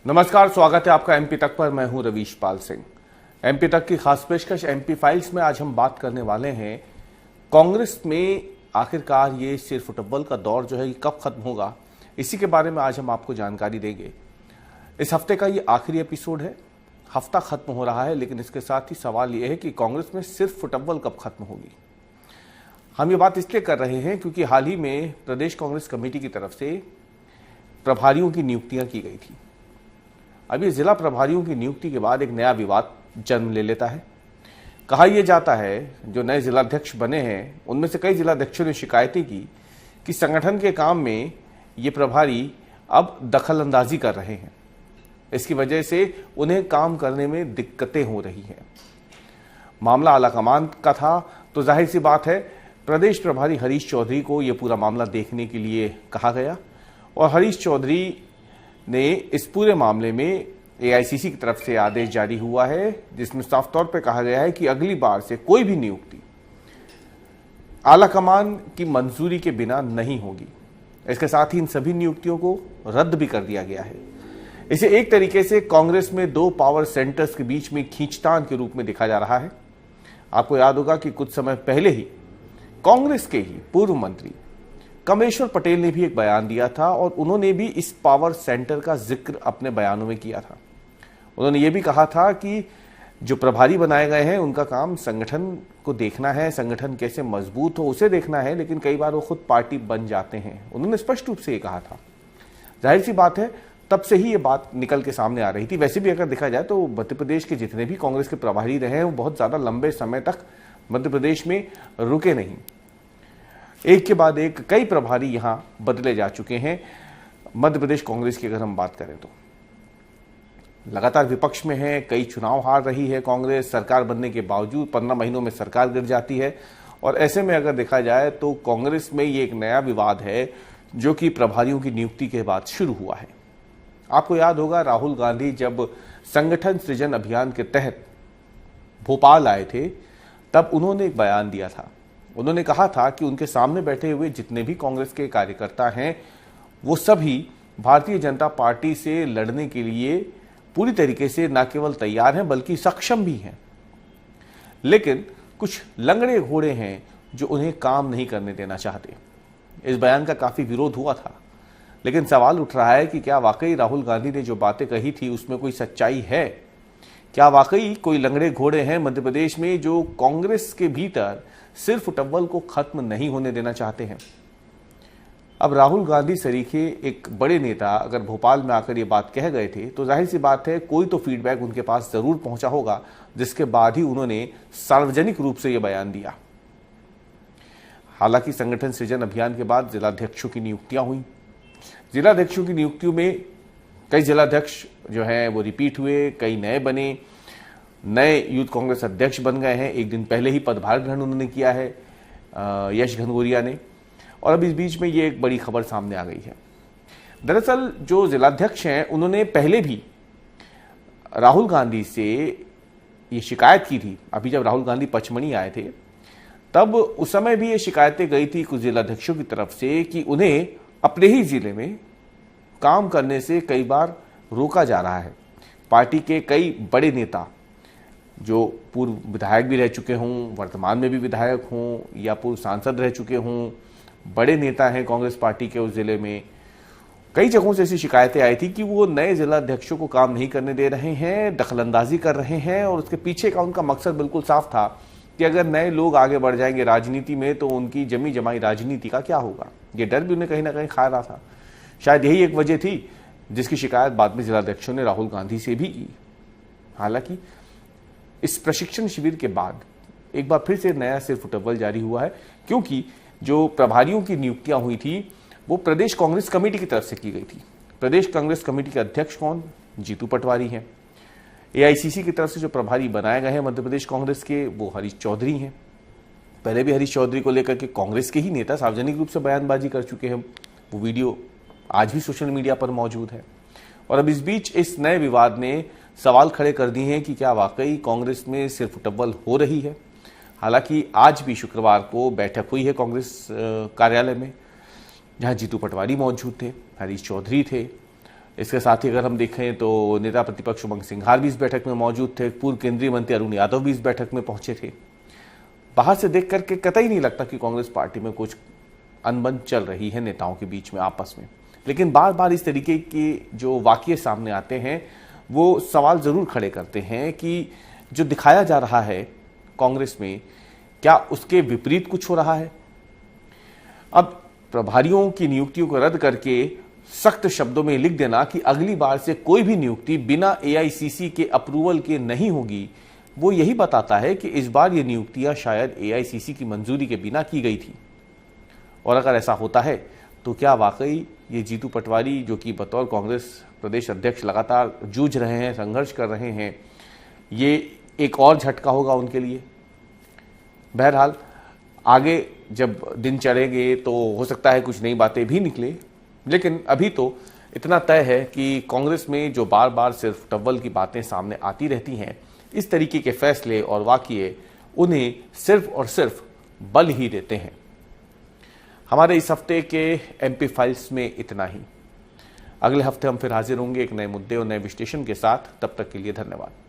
नमस्कार, स्वागत है आपका एमपी तक पर। मैं हूं रवीश पाल सिंह। एमपी तक की खास पेशकश एमपी फाइल्स में आज हम बात करने वाले हैं कांग्रेस में आखिरकार ये सिर फुटबॉल का दौर जो है ये कब खत्म होगा, इसी के बारे में आज हम आपको जानकारी देंगे। इस हफ्ते का ये आखिरी एपिसोड है। हफ्ता खत्म हो रहा है, लेकिन इसके साथ ही सवाल ये है कि कांग्रेस में सिर्फ फुटबॉल कब खत्म होगी। हम ये बात इसलिए कर रहे हैं क्योंकि हाल ही में प्रदेश कांग्रेस कमेटी की तरफ से प्रभारियों की नियुक्तियां की गई थी। अब ये जिला प्रभारियों की नियुक्ति के बाद एक नया विवाद जन्म ले लेता है। कहा यह जाता है जो नए जिलाध्यक्ष बने हैं उनमें से कई जिलाध्यक्षों ने शिकायतें की कि संगठन के काम में ये प्रभारी अब दखल अंदाजी कर रहे हैं। इसकी वजह से उन्हें काम करने में दिक्कतें हो रही हैं। मामला आलाकमान का था तो जाहिर सी बात है प्रदेश प्रभारी हरीश चौधरी को यह पूरा मामला देखने के लिए कहा गया और हरीश चौधरी ने इस पूरे मामले में एआईसीसी की तरफ से आदेश जारी हुआ है, जिसमें साफ तौर पर कहा गया है कि अगली बार से कोई भी नियुक्ति आलाकमान की मंजूरी के बिना नहीं होगी। इसके साथ ही इन सभी नियुक्तियों को रद्द भी कर दिया गया है। इसे एक तरीके से कांग्रेस में दो पावर सेंटर्स के बीच में खींचतान के रूप में देखा जा रहा है। आपको याद होगा कि कुछ समय पहले ही कांग्रेस के ही पूर्व मंत्री कमलेश्वर पटेल ने भी एक बयान दिया था और उन्होंने भी इस पावर सेंटर का जिक्र अपने बयानों में किया था। उन्होंने ये भी कहा था कि जो प्रभारी बनाए गए हैं उनका काम संगठन को देखना है, संगठन कैसे मजबूत हो उसे देखना है, लेकिन कई बार वो खुद पार्टी बन जाते हैं। उन्होंने स्पष्ट रूप से ये कहा था। जाहिर सी बात है तब से ही ये बात निकल के सामने आ रही थी। वैसे भी अगर देखा जाए तो मध्य प्रदेश के जितने भी कांग्रेस के प्रभारी रहे हैं वो बहुत ज्यादा लंबे समय तक मध्य प्रदेश में रुके नहीं। एक के बाद एक कई प्रभारी यहां बदले जा चुके हैं। मध्य प्रदेश कांग्रेस की अगर हम बात करें तो लगातार विपक्ष में है, कई चुनाव हार रही है कांग्रेस। सरकार बनने के बावजूद 15 महीनों में सरकार गिर जाती है और ऐसे में अगर देखा जाए तो कांग्रेस में ये एक नया विवाद है जो कि प्रभारियों की नियुक्ति के बाद शुरू हुआ है। आपको याद होगा राहुल गांधी जब संगठन सृजन अभियान के तहत भोपाल आए थे तब उन्होंने एक बयान दिया था। उन्होंने कहा था कि उनके सामने बैठे हुए जितने भी कांग्रेस के कार्यकर्ता हैं वो सभी भारतीय जनता पार्टी से लड़ने के लिए पूरी तरीके से न केवल तैयार हैं बल्कि सक्षम भी हैं, लेकिन कुछ लंगड़े घोड़े हैं जो उन्हें काम नहीं करने देना चाहते। इस बयान का काफी विरोध हुआ था, लेकिन सवाल उठ रहा है कि क्या वाकई राहुल गांधी ने जो बातें कही थी उसमें कोई सच्चाई है? क्या वाकई कोई लंगड़े घोड़े हैं मध्य प्रदेश में जो कांग्रेस के भीतर सिर्फ फुटबॉल को खत्म नहीं होने देना चाहते हैं? अब राहुल गांधी सरीखे एक बड़े नेता अगर भोपाल में आकर ये बात कह गए थे तो जाहिर सी बात है कोई तो फीडबैक उनके पास जरूर पहुंचा होगा, जिसके बाद ही उन्होंने सार्वजनिक रूप से यह बयान दिया। हालांकि संगठन सृजन अभियान के बाद जिलाध्यक्षों की नियुक्तियां हुई। जिलाध्यक्षों की नियुक्तियों में कई जिलाध्यक्ष जो हैं वो रिपीट हुए, कई नए बने, नए यूथ कांग्रेस अध्यक्ष बन गए हैं। एक दिन पहले ही पदभार ग्रहण उन्होंने किया है यश घनघोरिया ने। और अब इस बीच में ये एक बड़ी खबर सामने आ गई है। दरअसल जो जिलाध्यक्ष हैं उन्होंने पहले भी राहुल गांधी से ये शिकायत की थी। अभी जब राहुल गांधी पचमणी आए थे तब उस समय भी ये शिकायतें गई थी कुछ जिलाध्यक्षों की तरफ से कि उन्हें अपने ही जिले में काम करने से कई बार रोका जा रहा है। पार्टी के कई बड़े नेता जो पूर्व विधायक भी रह चुके हों, वर्तमान में भी विधायक हों या पूर्व सांसद रह चुके हों, बड़े नेता हैं कांग्रेस पार्टी के उस जिले में, कई जगहों से ऐसी शिकायतें आई थी कि वो नए जिलाध्यक्षों को काम नहीं करने दे रहे हैं, दखलंदाजी कर रहे हैं। और उसके पीछे का उनका मकसद बिल्कुल साफ था कि अगर नए लोग आगे बढ़ जाएंगे राजनीति में तो उनकी जमी जमाई राजनीति का क्या होगा। ये डर भी उन्हें कहीं ना कहीं खा रहा था। शायद यही एक वजह थी जिसकी शिकायत बाद में जिलाध्यक्षों ने राहुल गांधी से भी की। हालांकि इस प्रशिक्षण शिविर के बाद एक बार फिर से नया सिर फुटबॉल जारी हुआ है, क्योंकि जो प्रभारियों की नियुक्तियां हुई थी वो प्रदेश कांग्रेस कमेटी की तरफ से की गई थी। प्रदेश कांग्रेस कमेटी के अध्यक्ष कौन? जीतू पटवारी हैं। एआईसीसी की तरफ से जो प्रभारी बनाए गए हैं मध्य प्रदेश कांग्रेस के वो हरीश चौधरी हैं। पहले भी हरीश चौधरी को लेकर के कांग्रेस के ही नेता सार्वजनिक रूप से बयानबाजी कर चुके हैं। वो वीडियो आज भी सोशल मीडिया पर मौजूद है। और अब इस बीच इस नए विवाद ने सवाल खड़े कर दिए हैं कि क्या वाकई कांग्रेस में सिर्फ फुटबॉल हो रही है। हालांकि आज भी शुक्रवार को बैठक हुई है कांग्रेस कार्यालय में, जहां जीतू पटवारी मौजूद थे, हरीश चौधरी थे, इसके साथ ही अगर हम देखें तो नेता प्रतिपक्ष उमंग सिंघार भी इस बैठक में मौजूद थे, पूर्व केंद्रीय मंत्री अरुण यादव भी इस बैठक में पहुंचे थे। बाहर से देख करके कतई नहीं लगता कि कांग्रेस पार्टी में कुछ अनबन चल रही है नेताओं के बीच में आपस में, लेकिन बार बार इस तरीके के जो वाकये सामने आते हैं वो सवाल जरूर खड़े करते हैं कि जो दिखाया जा रहा है कांग्रेस में, क्या उसके विपरीत कुछ हो रहा है। अब प्रभारियों की नियुक्तियों को रद्द करके सख्त शब्दों में लिख देना कि अगली बार से कोई भी नियुक्ति बिना एआईसीसी के अप्रूवल के नहीं होगी, वो यही बताता है कि इस बार ये नियुक्तियां शायद एआईसीसी की मंजूरी के बिना की गई थी। और अगर ऐसा होता है तो क्या वाकई ये जीतू पटवारी, जो कि बतौर कांग्रेस प्रदेश अध्यक्ष लगातार जूझ रहे हैं, संघर्ष कर रहे हैं, ये एक और झटका होगा उनके लिए। बहरहाल आगे जब दिन चढ़ेंगे तो हो सकता है कुछ नई बातें भी निकले, लेकिन अभी तो इतना तय है कि कांग्रेस में जो बार बार सिर्फ टव्वल की बातें सामने आती रहती हैं, इस तरीके के फैसले और वाकये उन्हें सिर्फ और सिर्फ बल ही देते हैं। हमारे इस हफ्ते के एमपी फाइल्स में इतना ही। अगले हफ्ते हम फिर हाजिर होंगे एक नए मुद्दे और नए विश्लेषण के साथ। तब तक के लिए धन्यवाद।